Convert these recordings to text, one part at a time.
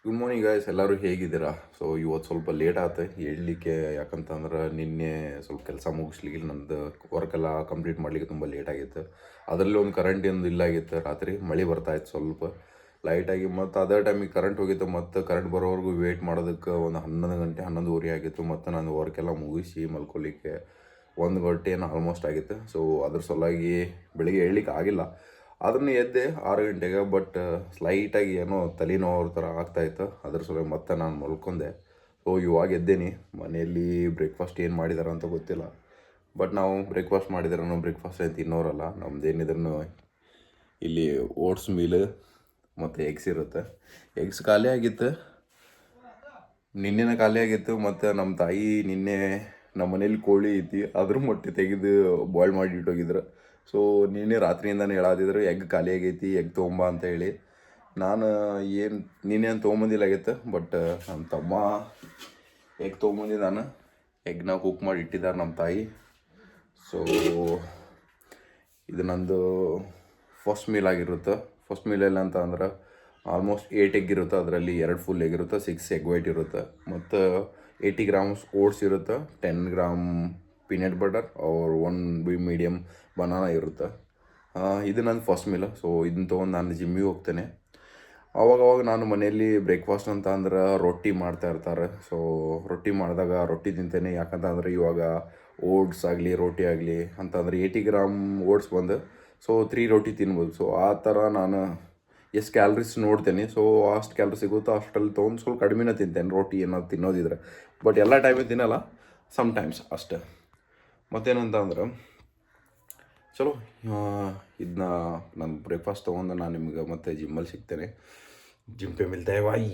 Good morning guys, ಎಲ್ಲರೂ ಹೇಗಿದ್ದೀರಾ? So ಇವತ್ತು ಸ್ವಲ್ಪ ಲೇಟ್ ಆಯ್ತು ಹೇಳಲಿಕ್ಕೆ. ಯಾಕಂತಂದ್ರೆ ನಿನ್ನೆ ಸ್ವಲ್ಪ ಕೆಲಸ ಮುಗಿಸ್ಲಿಕ್ಕೆ ನಂದು ವರ್ಕೆಲ್ಲ ಕಂಪ್ಲೀಟ್ ಮಾಡಲಿಕ್ಕೆ ತುಂಬ ಲೇಟ್ ಆಗಿತ್ತು. ಅದರಲ್ಲಿ ಒಂದು ಕರೆಂಟ್ ಒಂದು ಇಲ್ಲ ಆಗಿತ್ತು. ರಾತ್ರಿ ಮಳೆ ಬರ್ತಾಯಿತ್ತು ಸ್ವಲ್ಪ ಲೈಟಾಗಿ. ಮತ್ತು ಅದೇ ಟೈಮಿಗೆ ಕರೆಂಟ್ ಹೋಗಿತ್ತು. ಮತ್ತು ಕರೆಂಟ್ ಬರೋವರೆಗೂ ವೇಟ್ ಮಾಡೋದಕ್ಕೆ ಒಂದು 11 ಗಂಟೆ 11:30 ಆಗಿತ್ತು. ಮತ್ತು ನಾನು ವರ್ಕೆಲ್ಲ ಮುಗಿಸಿ ಮಲ್ಕೊಲಿಕ್ಕೆ 1 ಗಂಟೆ ಏನೋ ಆಲ್ಮೋಸ್ಟ್ ಆಗಿತ್ತು. ಸೊ ಅದ್ರ ಸಲುವಾಗಿ ಬೆಳಿಗ್ಗೆ ಹೇಳಲಿಕ್ಕೆ ಆಗಿಲ್ಲ. ಅದನ್ನು ಎದ್ದೆ 6 ಗಂಟೆಗೆ. ಬಟ್ ಸ್ಲೈಟಾಗಿ ಏನೋ ತಲೆನೋವು ಥರ ಆಗ್ತಾಯಿತ್ತು. ಅದ್ರ ಸಲುವಾಗಿ ಮತ್ತೆ ನಾನು ಮಲ್ಕೊಂಡೆ. ಸೊ ಇವಾಗ ಎದ್ದೇನಿ. ಮನೆಯಲ್ಲಿ ಬ್ರೇಕ್ಫಾಸ್ಟ್ ಏನು ಮಾಡಿದಾರೆ ಅಂತ ಗೊತ್ತಿಲ್ಲ. ಬಟ್ ನಾವು ಬ್ರೇಕ್ಫಾಸ್ಟ್ ಮಾಡಿದಾರೆ. ಬ್ರೇಕ್ಫಾಸ್ಟ್ ಏನು ತಿನ್ನೋರಲ್ಲ. ನಮ್ಮದೇನಿದ್ರೂ ಇಲ್ಲಿ ಓಟ್ಸ್ ಮೀಲ್ ಮತ್ತು ಎಗ್ಸ್ ಇರುತ್ತೆ. ಎಗ್ಸ್ ಖಾಲಿ ಆಗಿತ್ತು, ನಿನ್ನೆನೇ ಖಾಲಿ ಆಗಿತ್ತು. ಮತ್ತು ನಮ್ಮ ತಾಯಿ ನಿನ್ನೆ ನಮ್ಮ ಮನೇಲಿ ಕೋಳಿ ಐತಿ, ಅದ್ರ ಮೊಟ್ಟೆ ತೆಗೆದು ಬಾಯ್ಲ್ ಮಾಡಿ ಇಟ್ಟೋಗಿದ್ರು. ಸೊ ನಿನ್ನೆ ರಾತ್ರಿಯಿಂದನೇ ಹೇಳಾದಿದ್ರು ಎಗ್ ಖಾಲಿ ಆಗೈತಿ, ಎಗ್ ತೊಗೊಂಬ ಅಂತ ಹೇಳಿ. ನಾನು ನೀನೇನು ತೊಗೊಂಬಂದಿಲ್ಲಾಗಿತ್ತು. ಬಟ್ ನಮ್ಮ ತಮ್ಮ ಎಗ್ ತೊಗೊಂಬಂದಿದ್ದಾನೆ. ಎಗ್ನ ಕುಕ್ ಮಾಡಿ ಇಟ್ಟಿದ್ದಾರೆ ನಮ್ಮ ತಾಯಿ. ಸೊ ಇದು ನಂದು ಫಸ್ಟ್ ಮೀಲ್ ಆಗಿರುತ್ತೆ. ಫಸ್ಟ್ ಮೀಲೆಲ್ಲ ಅಂತ ಅಂದ್ರೆ ಆಲ್ಮೋಸ್ಟ್ 8 ಎಗ್ ಇರುತ್ತೆ. ಅದರಲ್ಲಿ 2 ಫುಲ್ ಎಗ್ ಇರುತ್ತೆ, 6 ಎಗ್ ವೈಟ್ ಇರುತ್ತೆ. ಮತ್ತು 80 ಗ್ರಾಮ್ಸ್ ಓಟ್ಸ್ ಇರುತ್ತೆ, 10 ಗ್ರಾಮ್ ಪೀನಟ್ ಬಟರ್ ಅವ್ರ 1 ಮೀಡಿಯಮ್ ಬನಾನಾ ಇರುತ್ತೆ. ಇದು ನನ್ನ ಫಸ್ಟ್ ಮೀಲ್. ಸೊ ಇದನ್ನ ತೊಗೊಂಡು ನಾನು ಜಿಮ್ಮಿಗೆ ಹೋಗ್ತೇನೆ. ಅವಾಗವಾಗ ನಾನು ಮನೆಯಲ್ಲಿ ಬ್ರೇಕ್ಫಾಸ್ಟ್ ಅಂತ ಅಂದ್ರೆ ರೊಟ್ಟಿ ಮಾಡ್ತಾ ಇರ್ತಾರೆ. ಸೊ ರೊಟ್ಟಿ ಮಾಡಿದಾಗ ರೊಟ್ಟಿ ತಿಂತೇನೆ. ಯಾಕಂತಂದರೆ ಇವಾಗ ಓಟ್ಸ್ ಆಗಲಿ ರೊಟ್ಟಿ ಆಗಲಿ ಅಂತಂದರೆ 80 ಗ್ರಾಮ್ ಓಟ್ಸ್ ಬಂದು ಸೊ 3 ರೊಟ್ಟಿ ತಿನ್ಬೋದು. ಸೊ ಆ ಥರ ನಾನು ಎಷ್ಟು ಕ್ಯಾಲ್ರೀಸ್ ನೋಡ್ತೇನೆ. ಸೊ ಅಷ್ಟು ಕ್ಯಾಲ್ರಿ ಸಿಗುತ್ತೋ ಅಷ್ಟರಲ್ಲಿ ತೊಗೊಂಡು ಸ್ವಲ್ಪ ಕಡಿಮೆನೇ ತಿಂತೇನೆ ರೊಟ್ಟಿ ಏನಾದ್ರು ತಿನ್ನೋದಿದ್ರೆ. ಬಟ್ ಎಲ್ಲ ಟೈಮಿಗೆ ತಿನ್ನಲ್ಲ, ಸಮ್ಟೈಮ್ಸ್ ಅಷ್ಟೆ. ಮತ್ತೇನಂತ ಅಂದ್ರೆ ಚಲೋ ಇದನ್ನ ನಾನು ಬ್ರೇಕ್ಫಾಸ್ಟ್ ತೊಗೊಂಡು ನಾನು ನಿಮ್ಗೆ ಮತ್ತೆ ಜಿಮ್ಮಲ್ಲಿ ಸಿಗ್ತೇನೆ. ಜಿಮ್ ಪೇ ಮಿಲ್ತಾ ವಾಯಿ.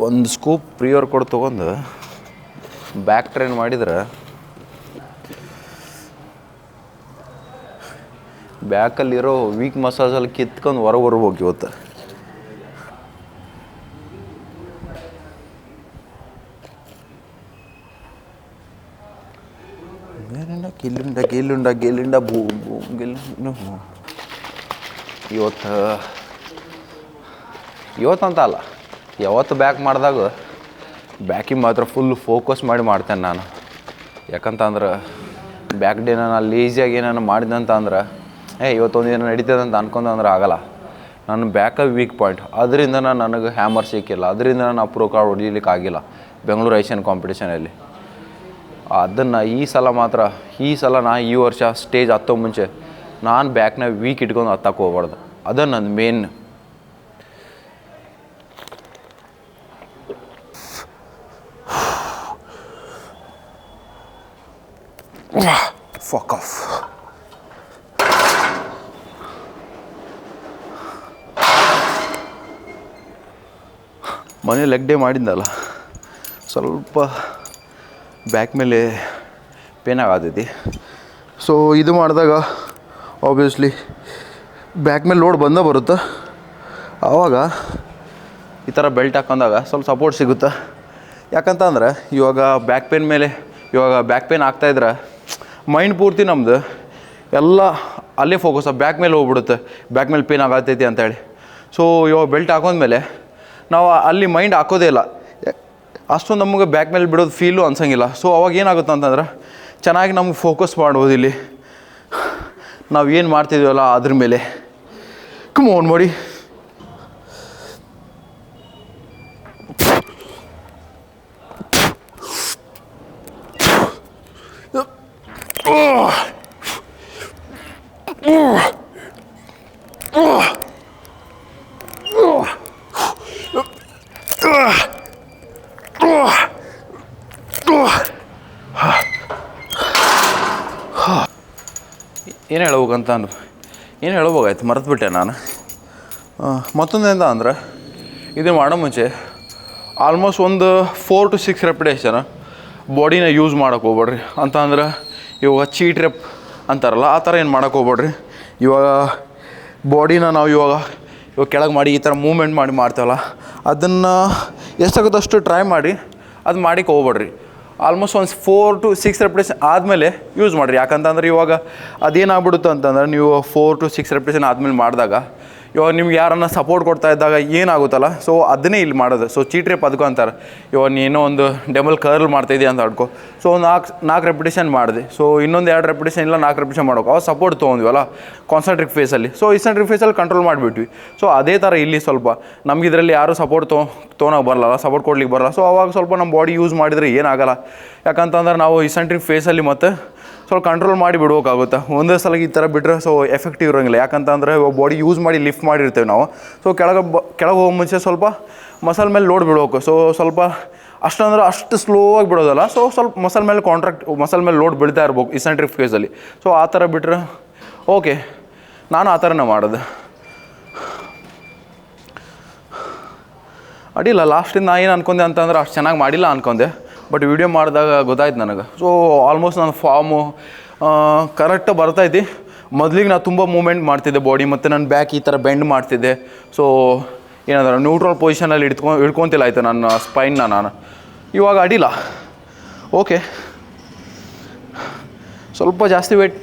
ಒಂದು ಸ್ಕೂಪ್ ಪ್ರಿಯರ್ ಕೊಡು ತೊಗೊಂಡು ಬ್ಯಾಕ್ ಟ್ರೈನ್ ಮಾಡಿದ್ರೆ ಬ್ಯಾಕಲ್ಲಿರೋ ವೀಕ್ ಮಸಾಜಲ್ಲಿ ಕಿತ್ಕೊಂಡು ಹೊರಗೆ ಬರ್ಬೇಕು ಇವತ್ತು. ಗೆಲ್ಲುಂಡ ಬೂಮ್ ಬೂಮ್ ಗೆಲ್ಲುಂಡ. ಇವತ್ತಂತ ಅಲ್ಲ, ಯಾವತ್ತು ಬ್ಯಾಕ್ ಮಾಡಿದಾಗ ಬ್ಯಾಕಿಗೆ ಮಾತ್ರ ಫುಲ್ ಫೋಕಸ್ ಮಾಡಿ ಮಾಡ್ತೇನೆ ನಾನು. ಯಾಕಂತಂದ್ರೆ ಬ್ಯಾಕ್ ಡೇನ ನಾನು ಲೇಜಿಯಾಗಿ ಏನಾರು ಮಾಡಿದಂತ ಅಂದ್ರೆ ಇವತ್ತೊಂದು ಏನೋ ನಡೀತದೆ ಅಂತ ಅನ್ಕೊಂಡ್ರೆ ಆಗೋಲ್ಲ. ನನ್ನ ಬ್ಯಾಕಲ್ಲಿ ವೀಕ್ ಪಾಯಿಂಟ್. ಅದರಿಂದ ನನಗೆ ಹ್ಯಾಮರ್ ಸಿಕ್ಕಿಲ್ಲ. ಅದರಿಂದ ನಾನು ಅಪ್ರೋ ಕಾರ್ಡ್ ಹೊಡಿಲಿಕ್ಕೆ ಆಗಿಲ್ಲ ಬೆಂಗಳೂರು ಏಷ್ಯನ್ ಕಾಂಪಿಟೇಷನಲ್ಲಿ. ಅದನ್ನು ಈ ಸಲ ಈ ವರ್ಷ ಸ್ಟೇಜ್ ಹತ್ತೋ ಮುಂಚೆ ನಾನು ಬ್ಯಾಕ್ನ ವೀಕ್ ಇಟ್ಕೊಂಡು ಹತ್ತಕ್ಕೆ ಹೋಗ್ಬಾರ್ದು. ಅದು ನನ್ನ ಮೇನ್. Fuck of. ಮನೆ ಲೆಗ್ ಡೇ ಮಾಡಿದ್ದಲ್ಲ, ಸ್ವಲ್ಪ ಬ್ಯಾಕ್ ಮೇಲೆ ಪೇನ್ ಆಗತೈತಿ. ಸೊ ಇದು ಮಾಡಿದಾಗ ಆಬ್ವಿಯಸ್ಲಿ ಬ್ಯಾಕ್ ಮೇಲೆ ಲೋಡ್ ಬರುತ್ತೆ. ಆವಾಗ ಈ ಥರ ಬೆಲ್ಟ್ ಹಾಕೊಂಡಾಗ ಸ್ವಲ್ಪ ಸಪೋರ್ಟ್ ಸಿಗುತ್ತೆ. ಯಾಕಂತಂದ್ರೆ ಇವಾಗ ಬ್ಯಾಕ್ ಪೇನ್ ಆಗ್ತಾಯಿದ್ರೆ ಮೈಂಡ್ ಪೂರ್ತಿ ನಮ್ಮದು ಎಲ್ಲ ಅಲ್ಲೇ ಫೋಕಸ್ ಬ್ಯಾಕ್ ಮೇಲೆ ಹೋಗ್ಬಿಡುತ್ತೆ. ಬ್ಯಾಕ್ ಮೇಲೆ ಪೇನ್ ಆಗತೈತಿ ಅಂತೇಳಿ. ಸೊ ಇವಾಗ ಬೆಲ್ಟ್ ಹಾಕೊಂಡ್ಮೇಲೆ ನಾವು ಅಲ್ಲಿ ಮೈಂಡ್ ಹಾಕೋದೇ ಇಲ್ಲ. ಅಷ್ಟೊಂದು ನಮಗೆ ಬ್ಯಾಕ್ ಮೇಲೆ ಬಿಡೋದು ಫೀಲು ಅನ್ಸಂಗಿಲ್ಲ. ಸೊ ಅವಾಗ ಏನಾಗುತ್ತೆ ಅಂತಂದ್ರೆ ಚೆನ್ನಾಗಿ ನಮ್ಗೆ ಫೋಕಸ್ ಮಾಡ್ಬೋದು. ಇಲ್ಲಿ ನಾವು ಏನು ಮಾಡ್ತಿದ್ದೀವಲ್ಲ ಅದ್ರ ಮೇಲೆ ಕಮೋನ್ ಮಾಡಿ. ಏನು ಹೇಳ್ಬೋಗಾಯ್ತು ಮರೆತುಬಿಟ್ಟೆ ನಾನು. ಮತ್ತೊಂದು ಅಂದ್ರೆ ಇದು ಮಾಡೋ ಮುಂಚೆ ಆಲ್ಮೋಸ್ಟ್ ಒಂದು 4 to 6 ರೆಪಿಟೇಷನ್ ಬಾಡಿನ ಯೂಸ್ ಮಾಡೋಕೆ ಹೋಗ್ಬೇಡ್ರಿ. ಅಂತ ಅಂದ್ರೆ ಇವಾಗ ಚೀಟ್ ರೆಪ್ ಅಂತಾರಲ್ಲ, ಆ ಥರ ಏನು ಮಾಡೋಕೆ ಹೋಗ್ಬೇಡ್ರಿ. ಇವಾಗ ಬಾಡಿನ ನಾವು ಇವಾಗ ಕೆಳಗೆ ಮಾಡಿ ಈ ಥರ ಮೂವ್ಮೆಂಟ್ ಮಾಡ್ತೇವಲ್ಲ, ಅದನ್ನು ಎಷ್ಟಾಗುತ್ತಷ್ಟು ಟ್ರೈ ಮಾಡಿ ಅದು ಮಾಡಿಕ್ಕೆ ಹೋಗ್ಬೇಡ್ರಿ. ಆಲ್ಮೋಸ್ಟ್ ಒಂದು 4 to 6 ರೆಪಿಟೇಷನ್ ಆದಮೇಲೆ ಯೂಸ್ ಮಾಡಿರಿ. ಯಾಕಂತಂದ್ರೆ ಇವಾಗ ಅದೇನಾಗ್ಬಿಡುತ್ತೆ ಅಂತಂದ್ರೆ ನೀವು 4 to 6 ರೆಪಿಟೇಷನ್ ಆದಮೇಲೆ ಮಾಡಿದಾಗ ಇವಾಗ ನಿಮ್ಗೆ ಯಾರನ್ನ ಸಪೋರ್ಟ್ ಕೊಡ್ತಾ ಇದ್ದಾಗ ಏನಾಗುತ್ತಲ್ಲ, ಸೊ ಅದನ್ನೇ ಇಲ್ಲಿ ಮಾಡೋದು. ಸೊ ಚೀಟ್ ರೇಪ್ ಅದಕ್ಕೂ ಅಂತಾರೆ. ಇವಾಗ ನೀನೋ ಒಂದು ಡೆಮಲ್ ಕರ್ಲ್ ಮಾಡ್ತಾಯಿದ್ದೀಯ ಅಂತ ಆಡ್ಕೊ, ಸೊ 4 ರೆಪಿಟೇಷನ್ ಮಾಡಿದೆ, ಸೊ ಇನ್ನೊಂದು 2 ರೆಪಿಟೇಷನ್ ಇಲ್ಲ 4 ರೆಪಿಟೇಷನ್ ಮಾಡೋಕೆ ಅವಾಗ ಸಪೋರ್ಟ್ ತೊಗೊಂಡ್ವಲ್ಲ ಕಾನ್ಸಂಟ್ರಿಕ್ ಫೇಸಲ್ಲಿ. ಸೊ ಇಸೆಂಟ್ರಿಕ್ ಫೇಸಲ್ಲಿ ಕಂಟ್ರೋಲ್ ಮಾಡಿಬಿಟ್ವಿ. ಸೊ ಅದೇ ಥರ ಇಲ್ಲಿ ಸ್ವಲ್ಪ ನಮ್ಗೆ ಇದರಲ್ಲಿ ಯಾರೂ ಸಪೋರ್ಟ್ ತೊಗೊಳಕ್ಕೆ ಬರಲ್ಲ, ಸಪೋರ್ಟ್ ಕೊಡ್ಲಿಕ್ಕೆ ಬರಲ್ಲ. ಸೊ ಅವಾಗ ಸ್ವಲ್ಪ ನಮ್ಮ ಬಾಡಿ ಯೂಸ್ ಮಾಡಿದರೆ ಏನಾಗಲ್ಲ. ಯಾಕಂತಂದ್ರೆ ನಾವು ಇಸೆಂಟ್ರಿಕ್ ಫೇಸಲ್ಲಿ ಮತ್ತು ಸ್ವಲ್ಪ ಕಂಟ್ರೋಲ್ ಮಾಡಿ ಬಿಡ್ಬೇಕಾಗುತ್ತೆ. ಒಂದೇ ಸಲ ಈ ಥರ ಬಿಟ್ಟರೆ ಸೊ ಎಫೆಕ್ಟಿವ್ ಇರೋಂಗಿಲ್ಲ. ಯಾಕಂತಂದರೆ ಬಾಡಿ ಯೂಸ್ ಮಾಡಿ ಲಿಫ್ಟ್ ಮಾಡಿರ್ತೇವೆ ನಾವು. ಸೊ ಕೆಳಗೆ ಹೋಗೋ ಮುಂಚೆ ಸ್ವಲ್ಪ ಮಸಲ್ ಮೇಲೆ ಲೋಡ್ ಬಿಡಬೇಕು. ಸೊ ಸ್ವಲ್ಪ ಅಷ್ಟು ಸ್ಲೋ ಆಗಿ ಬಿಡೋದಲ್ಲ, ಸೊ ಸ್ವಲ್ಪ ಮಸಲ್ ಮೇಲೆ ಲೋಡ್ ಬೀಳ್ತಾ ಇರ್ಬೇಕು ಇಸೆಂಟ್ರಿಕ್ ಫೇಸಲ್ಲಿ. ಸೊ ಆ ಥರ ಬಿಟ್ಟರೆ ಓಕೆ, ನಾನು ಆ ಥರನೇ ಮಾಡೋದು. ಅಡ್ಡಿಲ್ಲ. ಲಾಸ್ಟಿಂದ ನಾ ಏನು ಅನ್ಕೊಂಡೆ ಅಂತಂದ್ರೆ ಅಷ್ಟು ಚೆನ್ನಾಗಿ ಮಾಡಿಲ್ಲ ಅನ್ಕೊಂಡೆ, ಬಟ್ ವಿಡಿಯೋ ಮಾಡಿದಾಗ ಗೊತ್ತಾಯ್ತು ನನಗೆ. ಸೊ ಆಲ್ಮೋಸ್ಟ್ ನನ್ನ ಫಾರ್ಮು ಕರೆಕ್ಟ್ ಬರ್ತೈತಿ. ಮೊದಲಿಗೆ ನಾನು ತುಂಬ ಮೂಮೆಂಟ್ ಮಾಡ್ತಿದ್ದೆ ಬಾಡಿ, ಮತ್ತು ನನ್ನ ಬ್ಯಾಕ್ ಈ ಥರ ಬೆಂಡ್ ಮಾಡ್ತಿದ್ದೆ. ಸೊ ಏನಾದ್ರೆ ನ್ಯೂಟ್ರಲ್ ಪೊಸಿಷನಲ್ಲಿ ಇಟ್ಕೊತಿಲ್ಲ ಆಯಿತು ನನ್ನ ಸ್ಪೈನ್ನ ನಾನು. ಇವಾಗ ಅಡ್ಡಿಲ್ಲ, ಓಕೆ. ಸ್ವಲ್ಪ ಜಾಸ್ತಿ ವೇಟ್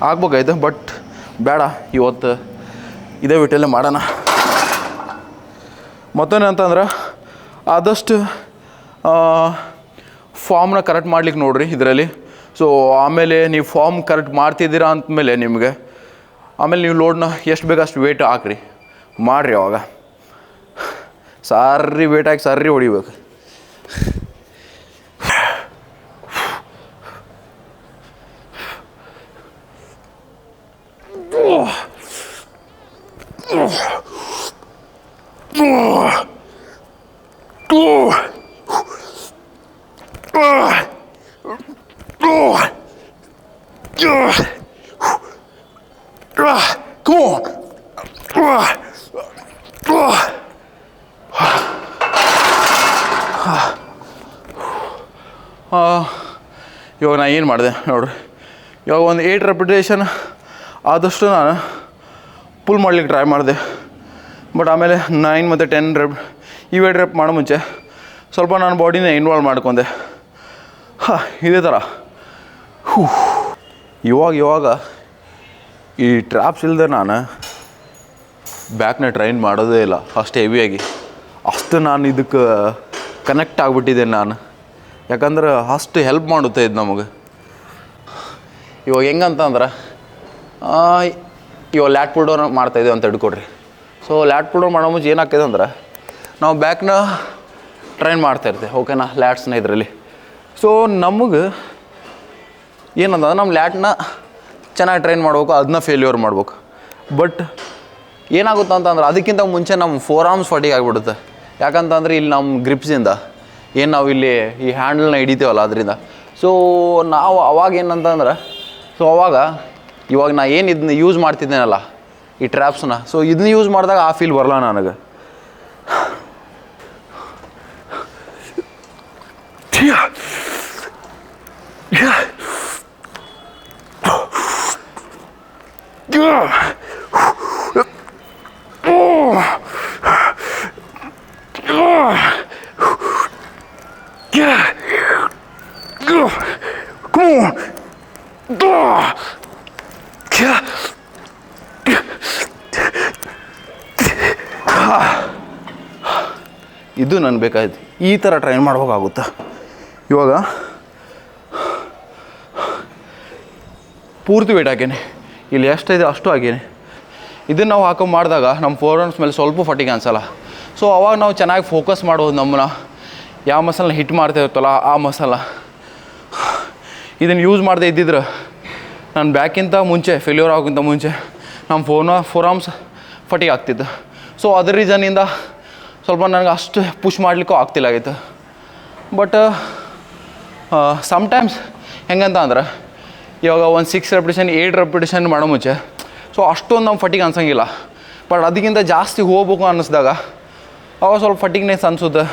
ಆಗ್ಬೇಕಾಯ್ತು, ಬಟ್ ಬೇಡ, ಇವತ್ತು ಇದೇ ವೇಟಲ್ಲೇ ಮಾಡೋಣ. ಮತ್ತೇನಂತಂದ್ರೆ ಆದಷ್ಟು ಫಾರ್ಮ್ನ ಕರೆಕ್ಟ್ ಮಾಡ್ಲಿಕ್ಕೆ ನೋಡಿರಿ ಇದರಲ್ಲಿ. ಸೊ ಆಮೇಲೆ ನೀವು ಫಾರ್ಮ್ ಕರೆಕ್ಟ್ ಮಾಡ್ತಿದ್ದೀರಾ ಅಂದಮೇಲೆ ನಿಮಗೆ ಆಮೇಲೆ ನೀವು ಲೋಡ್ನ ಎಷ್ಟು ಬೇಕು ಅಷ್ಟು ವೇಟ್ ಹಾಕ್ರಿ, ಮಾಡಿರಿ. ಅವಾಗ ಸಾರಿ ವೇಟ್ ಹಾಕಿ ಸಾರಿ ಹೊಡಿಬೇಕು. ಇವಾಗ ನಾನು ಏನು ಮಾಡಿದೆ ನೋಡ್ರಿ. ಇವಾಗ ಒಂದು 8 ರೆಪಿಟೇಷನ್ ಆದಷ್ಟು ನಾನು ಪುಲ್ ಮಾಡ್ಲಿಕ್ಕೆ ಟ್ರೈ ಮಾಡಿದೆ. ಬಟ್ ಆಮೇಲೆ 9 ಮತ್ತು 10 ಈ ವೇಟ್ ರೆಪ್ ಮಾಡೋ ಮುಂಚೆ ಸ್ವಲ್ಪ ನಾನು ಬಾಡಿನ ಇನ್ವಾಲ್ವ್ ಮಾಡ್ಕೊಂಡೆ. ಇದೇ ಥರ ಇವಾಗ ಈ ಟ್ರ್ಯಾಪ್ಸ್ ಇಲ್ಲದೆ ನಾನು ಬ್ಯಾಕ್ನ ಟ್ರೈನ್ ಮಾಡೋದೇ ಇಲ್ಲ ಅಷ್ಟು ಹೆವಿಯಾಗಿ. ಅಷ್ಟು ನಾನು ಇದಕ್ಕೆ ಕನೆಕ್ಟ್ ಆಗಿಬಿಟ್ಟಿದ್ದೇನೆ ನಾನು. ಯಾಕಂದ್ರೆ ಅಷ್ಟು ಹೆಲ್ಪ್ ಮಾಡುತ್ತೆ ಇದು ನಮಗೆ. ಇವಾಗ ಹೆಂಗಂತಂದ್ರೆ ಇವಾಗ ಲ್ಯಾಟ್ ಪುಲ್ ಡೌನ್ ಮಾಡ್ತಾಯಿದ್ದೇವೆ ಅಂತ ಹಿಡ್ಕೊಡ್ರಿ. ಸೊ ಲ್ಯಾಟ್ ಪುಲ್ ಡೌನ್ ಮಾಡೋ ಮುಂಚೆ ಏನಾಗ್ತದೆ ಅಂದ್ರೆ ನಾವು ಬ್ಯಾಕ್ನ ಟ್ರೈನ್ ಮಾಡ್ತಾಯಿರ್ತೇವೆ, ಓಕೆನಾ, ಲ್ಯಾಟ್ಸ್ನ ಇದರಲ್ಲಿ. ಸೊ ನಮಗೆ ಏನಂತಂದ್ರೆ ನಮ್ಮ ಲ್ಯಾಟ್ನ ಚೆನ್ನಾಗಿ ಟ್ರೈನ್ ಮಾಡ್ಬೇಕು, ಅದನ್ನ ಫೇಲ್ಯೂರ್ ಮಾಡ್ಬೇಕು. ಬಟ್ ಏನಾಗುತ್ತೆ ಅಂತಂದ್ರೆ ಅದಕ್ಕಿಂತ ಮುಂಚೆ ನಮ್ಮ 4 ಆರ್ಮ್ಸ್ ಫಟಿಗ್ ಆಗಿಬಿಡುತ್ತೆ. ಯಾಕಂತಂದ್ರೆ ಇಲ್ಲಿ ನಮ್ಮ ಗ್ರಿಪ್ಸಿಂದ ಏನು ನಾವು ಇಲ್ಲಿ ಈ ಹ್ಯಾಂಡಲ್ನ ಹಿಡಿತೀವಲ್ಲ ಅದರಿಂದ. ಸೊ ನಾವು ಅವಾಗ ಏನಂತಂದ್ರೆ ಇವಾಗ ನಾ ಏನು ಇದನ್ನ ಯೂಸ್ ಮಾಡ್ತಿದ್ದೇನಲ್ಲ ಈ ಟ್ರ್ಯಾಪ್ಸ್ನ, ಸೊ ಇದನ್ನ ಯೂಸ್ ಮಾಡಿದಾಗ ಆ ಫೀಲ್ ಬರಲ್ಲ ನನಗೆ. ಇದು ನನಗೆ ಬೇಕಾಯ್ತು, ಈ ಥರ ಟ್ರೈನ್ ಮಾಡ್ಬೇಕಾಗುತ್ತೆ. ಇವಾಗ ಪೂರ್ತಿ ವೇಟ್ ಹಾಕೇನೆ, ಇಲ್ಲಿ ಎಷ್ಟಿದೆ ಅಷ್ಟು ಹಾಕೇನೆ. ಇದನ್ನು ನಾವು ಹಾಕೋ ಮಾಡಿದಾಗ ನಮ್ಮ 4 ಆರ್ಮ್ಸ್ ಮೇಲೆ ಸ್ವಲ್ಪ ಫಟಿಗೆ ಅನ್ಸಲ್ಲ. ಸೊ ಅವಾಗ ನಾವು ಚೆನ್ನಾಗಿ ಫೋಕಸ್ ಮಾಡೋದು ನಮ್ಮನ್ನ ಯಾವ ಮಸಲ್ನ ಹಿಟ್ ಮಾಡ್ತಾ ಇರ್ತಲ್ಲ ಆ ಮಸಾಲ. ಇದನ್ನು ಯೂಸ್ ಮಾಡದೇ ಇದ್ದಿದ್ರೆ ನಾನು ಬ್ಯಾಕಿಂತ ಮುಂಚೆ ಫೇಲ್ಯೂರ್ ಆಗೋಕ್ಕಿಂತ ಮುಂಚೆ ನಮ್ಮ 4 ಆರ್ಮ್ಸ್ ಫಟಿಗೆ ಆಗ್ತಿತ್ತು. ಸೊ ಅದ್ರ ರೀಸನ್ನಿಂದ ಸ್ವಲ್ಪ ನನಗೆ ಅಷ್ಟು ಪುಷ್ ಮಾಡಲಿಕ್ಕೂ ಆಗ್ತಿಲ್ಲಾಗಿತ್ತು. ಬಟ್ ಸಮ್ಟೈಮ್ಸ್ ಹೆಂಗಂತ ಅಂದ್ರೆ ಇವಾಗ ಒಂದು 6 ರೆಪಿಟೇಷನ್ 8 ರೆಪಿಟೇಷನ್ ಮಾಡೋ ಮುಂಚೆ ಸೊ ಅಷ್ಟೊಂದು ನಮ್ಮ ಫಟಿಗೆ ಅನ್ಸಂಗಿಲ್ಲ. ಬಟ್ ಅದಕ್ಕಿಂತ ಜಾಸ್ತಿ ಹೋಗ್ಬೇಕು ಅನ್ನಿಸ್ದಾಗ ಅವಾಗ ಸ್ವಲ್ಪ ಫಟಿಗ್ನೆಸ್ ಅನಿಸುತ್ತೆ.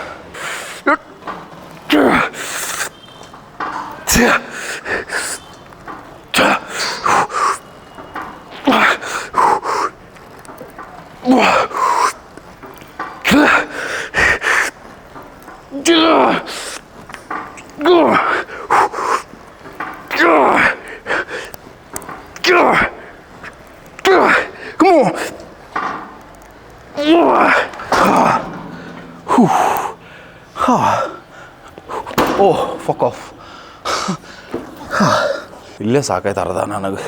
ಓಹ್ ಫಕ್ ಆಫ್. ಇಲ್ಲೇ ಸಾಕಾಯ್ತು ಅರ್ಧ ನನಗೆ.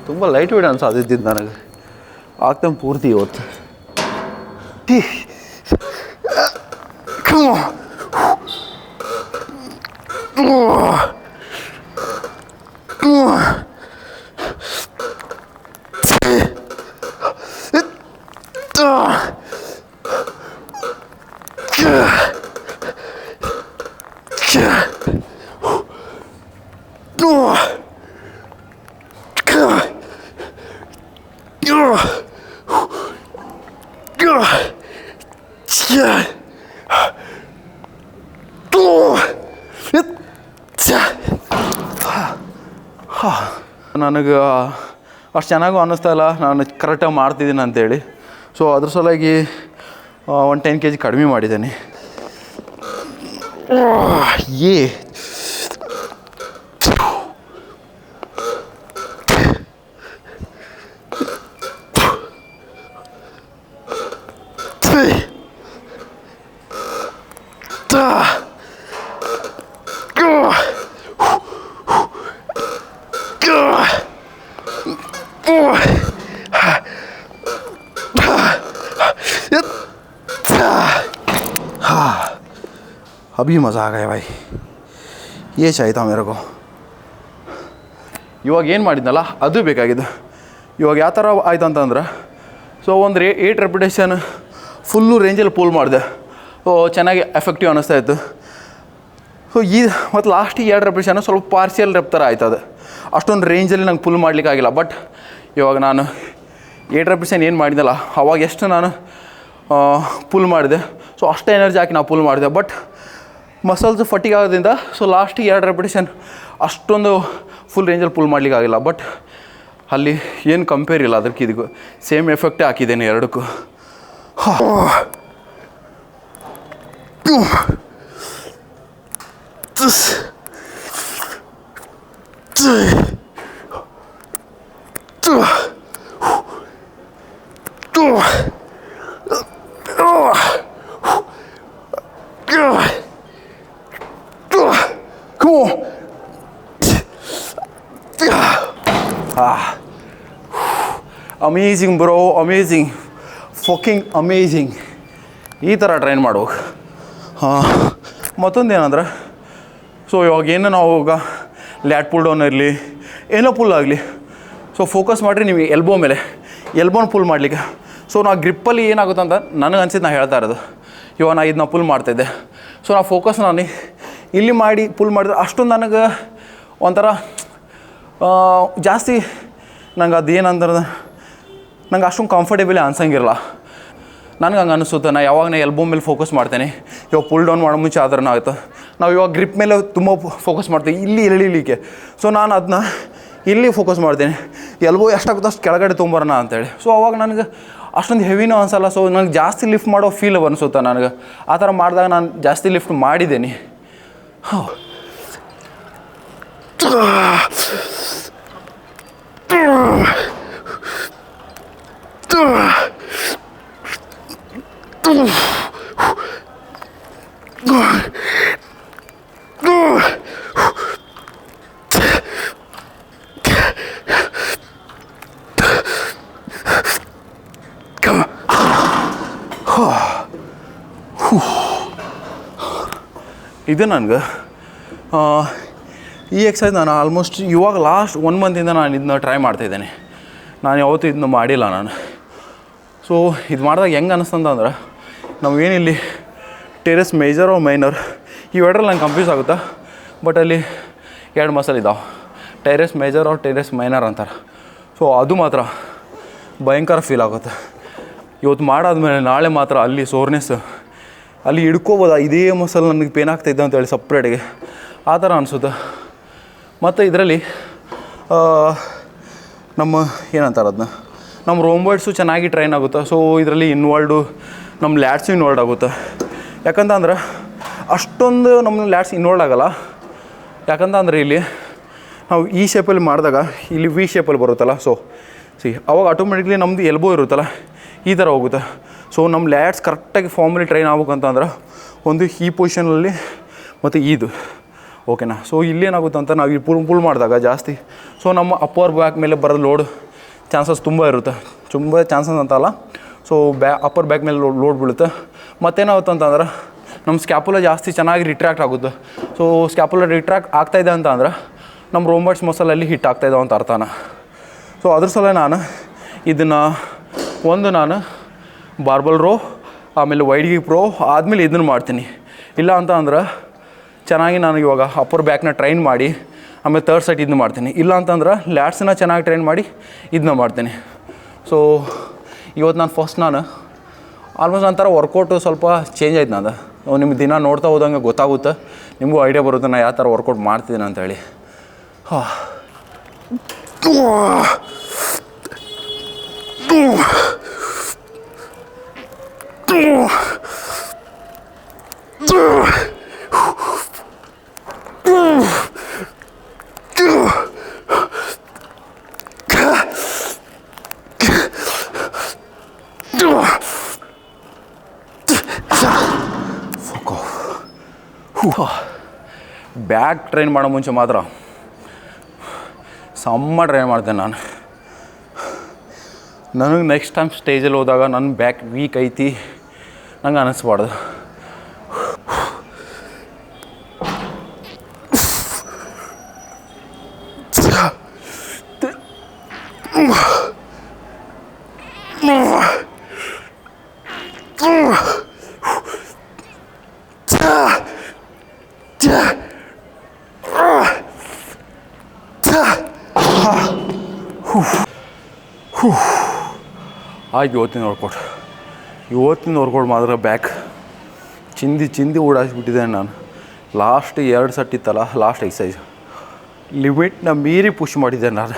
ತುಂಬ ಲೈಟ್ ವೇಟ್ ಅನ್ಸೋದಿದ್ದು ನನಗೆ. ಆಗ್ತಾನೆ ಪೂರ್ತಿ ಇವತ್ತು. ನನಗೆ ಅಷ್ಟು ಚೆನ್ನಾಗೂ ಅನ್ನಿಸ್ತಾ ಇಲ್ಲ ನಾನು ಕರೆಕ್ಟಾಗಿ ಮಾಡ್ತಿದ್ದೀನಿ ಅಂತೇಳಿ. ಸೊ ಅದ್ರ ಸಲುವಾಗಿ ಒಂದು 10 kg ಕಡಿಮೆ ಮಾಡಿದ್ದೇನೆ. ಏ अभी मज़ा आ गया भाई. ये चाहिए था मेरे को. ಇವಾಗ ಏನು ಮಾಡಿದ್ನಲ್ಲ ಅದು ಬೇಕಾಗಿದ್ದು. ಇವಾಗ ಯಾವ ಥರ ಆಯ್ತು ಅಂತಂದ್ರೆ, ಸೊ ಒಂದು 8 ರೆಪಿಟೇಷನ್ ಫುಲ್ಲು ರೇಂಜಲ್ಲಿ ಪೂಲ್ ಮಾಡಿದೆ. ಸೊ ಚೆನ್ನಾಗಿ ಎಫೆಕ್ಟಿವ್ ಅನ್ನಿಸ್ತಾ ಇತ್ತು. ಸೊ ಮತ್ತು ಲಾಸ್ಟಿಗೆ 2 ರೆಪಿಟೇಷನ್ ಸ್ವಲ್ಪ ಪಾರ್ಸಿಯಲ್ ರೆಪ್ ಥರ ಆಯ್ತದೆ. ಅಷ್ಟೊಂದು ರೇಂಜಲ್ಲಿ ನಂಗೆ ಪುಲ್ ಮಾಡಲಿಕ್ಕಾಗಿಲ್ಲ. ಬಟ್ ಇವಾಗ ನಾನು 8 ರೆಪಿಟೇಷನ್ ಏನು ಮಾಡಿದ್ನಲ್ಲ ಅವಾಗ ಎಷ್ಟು ನಾನು ಪುಲ್ ಮಾಡಿದೆ. ಸೊ ಅಷ್ಟೇ ಎನರ್ಜಿ ಹಾಕಿ ನಾವು ಪುಲ್ ಮಾಡಿದೆ. ಬಟ್ ಮಸಲ್ಸ್ ಫಟಿಗ್ ಆಗೋದ್ರಿಂದ ಸೊ ಲಾಸ್ಟಿಗೆ 2 ರೆಪಿಟೇಷನ್ ಅಷ್ಟೊಂದು ಫುಲ್ ರೇಂಜಲ್ಲಿ ಪುಲ್ ಮಾಡಲಿಕ್ಕಾಗಿಲ್ಲ. ಬಟ್ ಅಲ್ಲಿ ಏನು ಕಂಪೇರ್ ಇಲ್ಲ ಅದಕ್ಕೆ ಇದಕ್ಕೂ. ಸೇಮ್ ಎಫೆಕ್ಟೇ ಹಾಕಿದ್ದೇನೆ ಎರಡಕ್ಕೂ. Amazing bro, amazing, fucking amazing. ಈ ಥರ ಟ್ರೈನ್ ಮಾಡ್ಬೇಕು. ಮತ್ತೊಂದು ಏನಂದ್ರೆ, ಸೊ ಇವಾಗ ಏನು ನಾವು ಈಗ ಲ್ಯಾಟ್ ಪುಲ್ ಡೌನ್ ಇರಲಿ ಏನೋ ಪುಲ್ ಆಗಲಿ, ಸೊ ಫೋಕಸ್ ಮಾಡಿರಿ ನೀವು ಎಲ್ಬೋ ಮೇಲೆ, ಎಲ್ಬೋನ ಪುಲ್ ಮಾಡಲಿಕ್ಕೆ. ಸೊ ನಾವು ಗ್ರಿಪ್ಪಲ್ಲಿ ಏನಾಗುತ್ತೆ ಅಂತ ನನಗೆ ಅನ್ಸಿದ್ದು ನಾನು ಹೇಳ್ತಾ ಇರೋದು. ಇವಾಗ ನಾನು ಇದನ್ನ ಪುಲ್ ಮಾಡ್ತಾಯಿದ್ದೆ. ಸೊ ನಾವು ಫೋಕಸ್ ನಾನು ಇಲ್ಲಿ ಮಾಡಿ ಪುಲ್ ಮಾಡಿದ್ರೆ ಅಷ್ಟೊಂದು ನನಗೆ ಒಂಥರ ಜಾಸ್ತಿ ನಂಗೆ ಅದೇನಂದ್ರೆ ನಂಗೆ ಅಷ್ಟೊಂದು ಕಂಫರ್ಟೇಬಲ್ ಅನ್ಸಂಗಿರಲ್ಲ. ನನಗೆ ಹಂಗೆ ಅನಿಸುತ್ತೆ. ನಾನು ಯಾವಾಗ ನಾನು ಎಲ್ಬೋ ಮೇಲೆ ಫೋಕಸ್ ಮಾಡ್ತೇನೆ. ಇವಾಗ ಪುಲ್ ಡೌನ್ ಮಾಡೋ ಮುಂಚೆ ಆದ್ರೆ ಆಯಿತು ನಾವು ಇವಾಗ ಗ್ರಿಪ್ ಮೇಲೆ ತುಂಬ ಫೋಕಸ್ ಮಾಡ್ತೀವಿ ಇಲ್ಲಿ ಎಳಿಲಿಕ್ಕೆ. ಸೊ ನಾನು ಅದನ್ನ ಇಲ್ಲಿ ಫೋಕಸ್ ಮಾಡ್ತೀನಿ, ಎಲ್ಬೋ ಎಷ್ಟಾಗುತ್ತೋ ಅಷ್ಟು ಕೆಳಗಡೆ ತೊಗೊಂಬರೋಣ ಅಂತೇಳಿ. ಸೊ ಅವಾಗ ನನಗೆ ಅಷ್ಟೊಂದು ಹೆವಿನೂ ಅನಿಸಲ್ಲ. ಸೊ ನನಗೆ ಜಾಸ್ತಿ ಲಿಫ್ಟ್ ಮಾಡೋ ಫೀಲ್ ಅನಿಸುತ್ತೆ ನನಗೆ. ಆ ಥರ ಮಾಡಿದಾಗ ನಾನು ಜಾಸ್ತಿ ಲಿಫ್ಟ್ ಮಾಡಿದ್ದೀನಿ. ಇದು ನನಗೆ ಈ ಎಕ್ಸಸೈಸ್ ನಾನು ಆಲ್ಮೋಸ್ಟ್ ಇವಾಗ ಲಾಸ್ಟ್ 1 ಮಂತಿಂದ ನಾನು ಇದನ್ನ ಟ್ರೈ ಮಾಡ್ತಾಯಿದ್ದೇನೆ. ನಾನು ಯಾವತ್ತೂ ಇದನ್ನ ಮಾಡಿಲ್ಲ ನಾನು. ಸೊ ಇದು ಮಾಡಿದಾಗ ಹೆಂಗೆ ಅನ್ನಿಸ್ತಂದ್ರೆ, ನಾವು ಏನಿಲ್ಲಿ ಟೆರೆಸ್ ಮೇಜರ್ ಆರ್ ಮೈನರ್ ಇವೆರಡರಲ್ಲಿ ನಂಗೆ ಕನ್ಫ್ಯೂಸ್ ಆಗುತ್ತೆ. ಬಟ್ ಅಲ್ಲಿ 2 ಮಸಲ್ ಇದ್ದಾವೆ, teres major or teres minor ಅಂತಾರೆ. ಸೊ ಅದು ಮಾತ್ರ ಭಯಂಕರ ಫೀಲ್ ಆಗುತ್ತೆ. ಇವತ್ತು ಮಾಡಾದ್ಮೇಲೆ ನಾಳೆ ಮಾತ್ರ ಅಲ್ಲಿ ಸೋರ್ನೆಸ್ ಅಲ್ಲಿ ಹಿಡ್ಕೋಬೋದ, ಇದೇ ಮಸಲ್ ನನಗೆ ಪೇನ್ ಆಗ್ತಾಯಿದ್ದೆ ಅಂತೇಳಿ ಸಪ್ರೇಟಿಗೆ ಆ ಥರ ಅನಿಸುತ್ತೆ. ಮತ್ತು ಇದರಲ್ಲಿ ನಮ್ಮ ಏನಂತಾರೆ ಅದನ್ನ ನಮ್ಮ ರೋಂಬಾಯ್ಡ್ಸು ಚೆನ್ನಾಗಿ ಟ್ರೈನ್ ಆಗುತ್ತೆ. ಸೊ ಇದರಲ್ಲಿ ಇನ್ವಾಲ್ಡು ನಮ್ಮ ಲ್ಯಾಟ್ಸು ಇನ್ವಾಲ್ಡ್ ಆಗುತ್ತೆ. ಯಾಕಂತಂದ್ರೆ ಅಷ್ಟೊಂದು ನಮ್ಮ ಲ್ಯಾಟ್ಸ್ ಇನ್ವಾಲ್ಡ್ ಆಗೋಲ್ಲ. ಯಾಕಂತಂದರೆ ಇಲ್ಲಿ ನಾವು ಈ ಶೇಪಲ್ಲಿ ಮಾಡಿದಾಗ ಇಲ್ಲಿ ವಿ ಶೇಪಲ್ಲಿ ಬರುತ್ತಲ್ಲ. ಸೊ ಅವಾಗ ಆಟೋಮೆಟಿಕ್ಲಿ ನಮ್ಮದು ಎಲ್ಬೋ ಇರುತ್ತಲ್ಲ ಈ ಥರ ಹೋಗುತ್ತೆ. ಸೊ ನಮ್ಮ ಲ್ಯಾಟ್ಸ್ ಕರೆಕ್ಟಾಗಿ ಫಾರ್ಮಲ್ಲಿ ಟ್ರೈನ್ ಆಗ್ಬೇಕಂತಂದ್ರೆ ಒಂದು ಈ ಪೊಸಿಷನಲ್ಲಿ ಮತ್ತು ಇದು ಓಕೆನಾ. ಸೊ ಇಲ್ಲೇನಾಗುತ್ತೆ ಅಂತ ನಾವು ಈ ಪುಲ್ ಮಾಡಿದಾಗ ಜಾಸ್ತಿ ಸೊ ನಮ್ಮ ಅಪ್ಪರ್ ಬ್ಯಾಕ್ ಮೇಲೆ ಬರೋ ಲೋಡ್ ಚಾನ್ಸಸ್ ತುಂಬ ಇರುತ್ತೆ. ತುಂಬ ಚಾನ್ಸಸ್ ಅಂತಲ್ಲ, ಸೊ ಅಪ್ಪರ್ ಬ್ಯಾಕ್ ಮೇಲೆ ಲೋಡ್ ಬೀಳುತ್ತೆ. ಮತ್ತೇನಾಗುತ್ತೆ ಅಂತಂದ್ರೆ ನಮ್ಮ ಸ್ಕ್ಯಾಪುಲ ಜಾಸ್ತಿ ಚೆನ್ನಾಗಿ ರಿಟ್ರ್ಯಾಕ್ಟ್ ಆಗುತ್ತೆ. ಸೊ ಸ್ಕ್ಯಾಪುಲ ರಿಟ್ರ್ಯಾಕ್ಟ್ ಆಗ್ತಾಯಿದೆ ಅಂತ ಅಂದ್ರೆ ನಮ್ಮ ರೋಂಬಟ್ಸ್ ಮಸಲಲ್ಲಿ ಹಿಟ್ ಆಗ್ತಾಯಿದ್ದಾವೆ ಅಂತ ಅರ್ಥನ. ಸೊ ಅದ್ರ ಸಲ ನಾನು ಇದನ್ನು ನಾನು ಬಾರ್ಬಲ್ ರೋ, ಆಮೇಲೆ ವೈಡ್ ಗಿಪ್ ರೋ ಆದಮೇಲೆ ಇದನ್ನು ಮಾಡ್ತೀನಿ. ಇಲ್ಲ ಅಂತ ಅಂದ್ರೆ ಚೆನ್ನಾಗಿ ನಾನು ಇವಾಗ ಅಪ್ಪರ್ ಬ್ಯಾಕ್ನ ಟ್ರೈನ್ ಮಾಡಿ ಆಮೇಲೆ ತರ್ಡ್ ಸೈಟ್ ಇದನ್ನ ಮಾಡ್ತೀನಿ. ಇಲ್ಲ ಅಂತಂದ್ರೆ ಲ್ಯಾಟ್ಸನ್ನ ಚೆನ್ನಾಗಿ ಟ್ರೈನ್ ಮಾಡಿ ಇದನ್ನ ಮಾಡ್ತೀನಿ. ಸೊ ಇವತ್ತು ನಾನು ಆಲ್ಮೋಸ್ಟ್ ಒಂಥರ ವರ್ಕೌಟು ಸ್ವಲ್ಪ ಚೇಂಜ್ ಆಯ್ತು. ನಾನು ನಿಮ್ಗೆ ದಿನ ನೋಡ್ತಾ ಹೋದಂಗೆ ಗೊತ್ತಾಗುತ್ತೆ, ನಿಮಗೂ ಐಡಿಯಾ ಬರುತ್ತೆ ನಾನು ಯಾವ ಥರ ವರ್ಕೌಟ್ ಮಾಡ್ತಿದ್ದೀನಿ ಅಂತೇಳಿ. ಬ್ಯಾಕ್ ಟ್ರೈನ್ ಮಾಡೋ ಮುಂಚೆ ಮಾತ್ರ ಸಮ್ಮ ಟ್ರೈನ್ ಮಾಡ್ತೇನೆ ನಾನು. ನನಗೆ ನೆಕ್ಸ್ಟ್ ಟೈಮ್ ಸ್ಟೇಜಲ್ಲಿ ಹೋದಾಗ ನನ್ನ ಬ್ಯಾಕ್ ವೀಕ್ ಐತಿ ನಂಗೆ ಅನ್ನಿಸ್ಬಾರ್ದು. ಆಯ್ತು ಇವತ್ತಿನ ವರ್ಕೌಟ್ ಮಾತ್ರ ಬ್ಯಾಕ್ ಚಿಂದಿ ಓಡಾಡಿಸ್ಬಿಟ್ಟಿದ್ದೇನೆ ನಾನು. ಲಾಸ್ಟ್ 2 ಸೆಟ್ ಇತ್ತಲ್ಲ, ಲಾಸ್ಟ್ ಎಕ್ಸಸೈಸ್ ಲಿಮಿಟ್ನ ಮೀರಿ ಪುಷ್ ಮಾಡಿದ್ದೆ ನಾನು.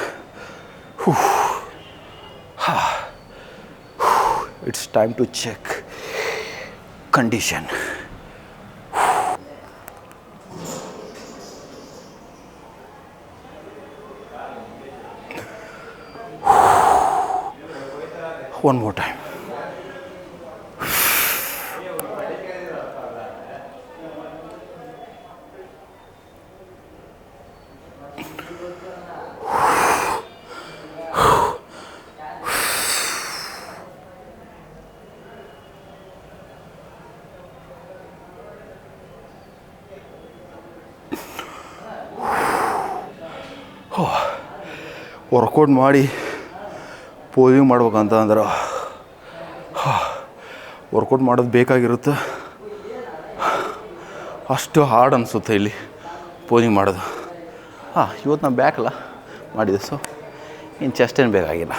It's time to check condition. One more time. Workout ಮಾಡಿ ಪೋಸಿಂಗ್ ಮಾಡ್ಬೇಕಂತ ಅಂದ್ರೆ ವರ್ಕೌಟ್ ಮಾಡೋದು ಬೇಕಾಗಿರುತ್ತೆ. ಅಷ್ಟು ಹಾರ್ಡ್ ಅನಿಸುತ್ತೆ ಇಲ್ಲಿ ಪೋಸಿಂಗ್ ಮಾಡೋದು. ಇವತ್ತು ನಾನು ಬ್ಯಾಕಲ್ಲ ಮಾಡಿದೆ, ಸೊ ಇನ್ನು ಚೆಸ್ಟ್ ಏನು ಬೇಕಾಗಿಲ್ಲ.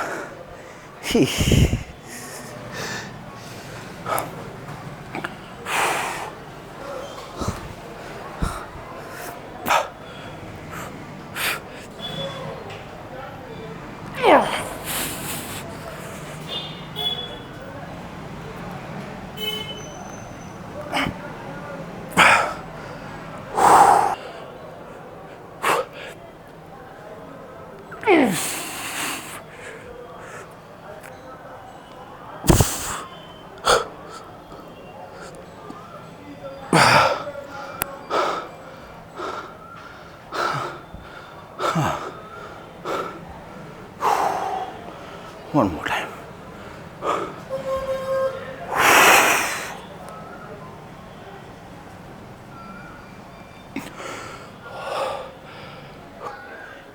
One more time.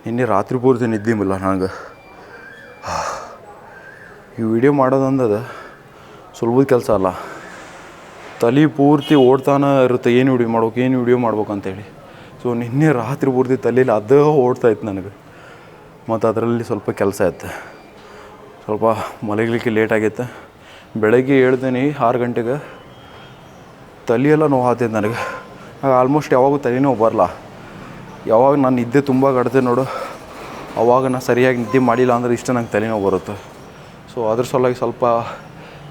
ನಿನ್ನೆ ರಾತ್ರಿ ಪೂರ್ತಿ ನಿದ್ದಿಲ್ಲ ನನಗೆ. ಈ ವಿಡಿಯೋ ಮಾಡೋದಂದದ ಸುಲಭದ ಕೆಲಸ ಅಲ್ಲ. ತಲೆ ಪೂರ್ತಿ ಓಡ್ತಾನೆ ಇರುತ್ತೆ, ಏನು ವಿಡಿಯೋ ಮಾಡ್ಬೇಕಂತೇಳಿ. ಸೊ ನಿನ್ನೆ ರಾತ್ರಿ ಪೂರ್ತಿ ತಲೆಯಲ್ಲಿ ಅದು ಓಡ್ತಾಯಿತ್ತು ನನಗೆ. ಮತ್ತು ಅದರಲ್ಲಿ ಸ್ವಲ್ಪ ಕೆಲಸ ಇತ್ತು, ಸ್ವಲ್ಪ ಮಲಗಲಿಕ್ಕೆ ಲೇಟ್ ಆಗೈತೆ. ಬೆಳಗ್ಗೆ ಹೇಳ್ತೀನಿ 6 ಗಂಟೆಗೆ, ತಲೆಯೆಲ್ಲ ನೋವಾಗ್ತೈತೆ ನನಗೆ. ಆಲ್ಮೋಸ್ಟ್ ಯಾವಾಗೂ ತಲೆನೋವು ಬರಲ್ಲ. ಯಾವಾಗ ನಾನು ನಿದ್ದೆ ತುಂಬ ಕಡ್ತೆ ನೋಡು, ಅವಾಗ ನಾನು ಸರಿಯಾಗಿ ನಿದ್ದೆ ಮಾಡಿಲ್ಲ ಅಂದರೆ ಇಷ್ಟ ನಂಗೆ ತಲೆನೋವು ಬರುತ್ತೆ. ಸೊ ಅದ್ರ ಸಲುವಾಗಿ ಸ್ವಲ್ಪ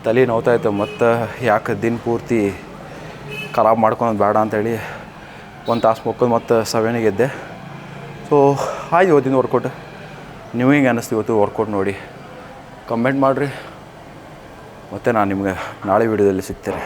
ತಲೆ ನೋವ್ತಾಯಿತ್ತು ಮತ್ತು ಯಾಕೆ ದಿನ ಪೂರ್ತಿ ಖರಾಬ್ ಮಾಡ್ಕೊಳೋದು ಬೇಡ ಅಂತೇಳಿ 1 ತಾಸು ಮುಕ್ಕೊಂಡು ಮತ್ತು 7ಗೆ ಎದ್ದೆ. ಸೊ ಆಯ್ತು ಇವತ್ತಿನ ವರ್ಕೌಟ್. ನೀವು ಹಿಂಗೆ ಅನ್ನಿಸ್ತು ಇವತ್ತು ವರ್ಕೌಟ್ ನೋಡಿ ಕಮೆಂಟ್ ಮಾಡಿರಿ. ಮತ್ತು ನಾನು ನಿಮ್ಗೆ ನಾಳೆ ವೀಡಿಯೋದಲ್ಲಿ ಸಿಗ್ತೇನೆ.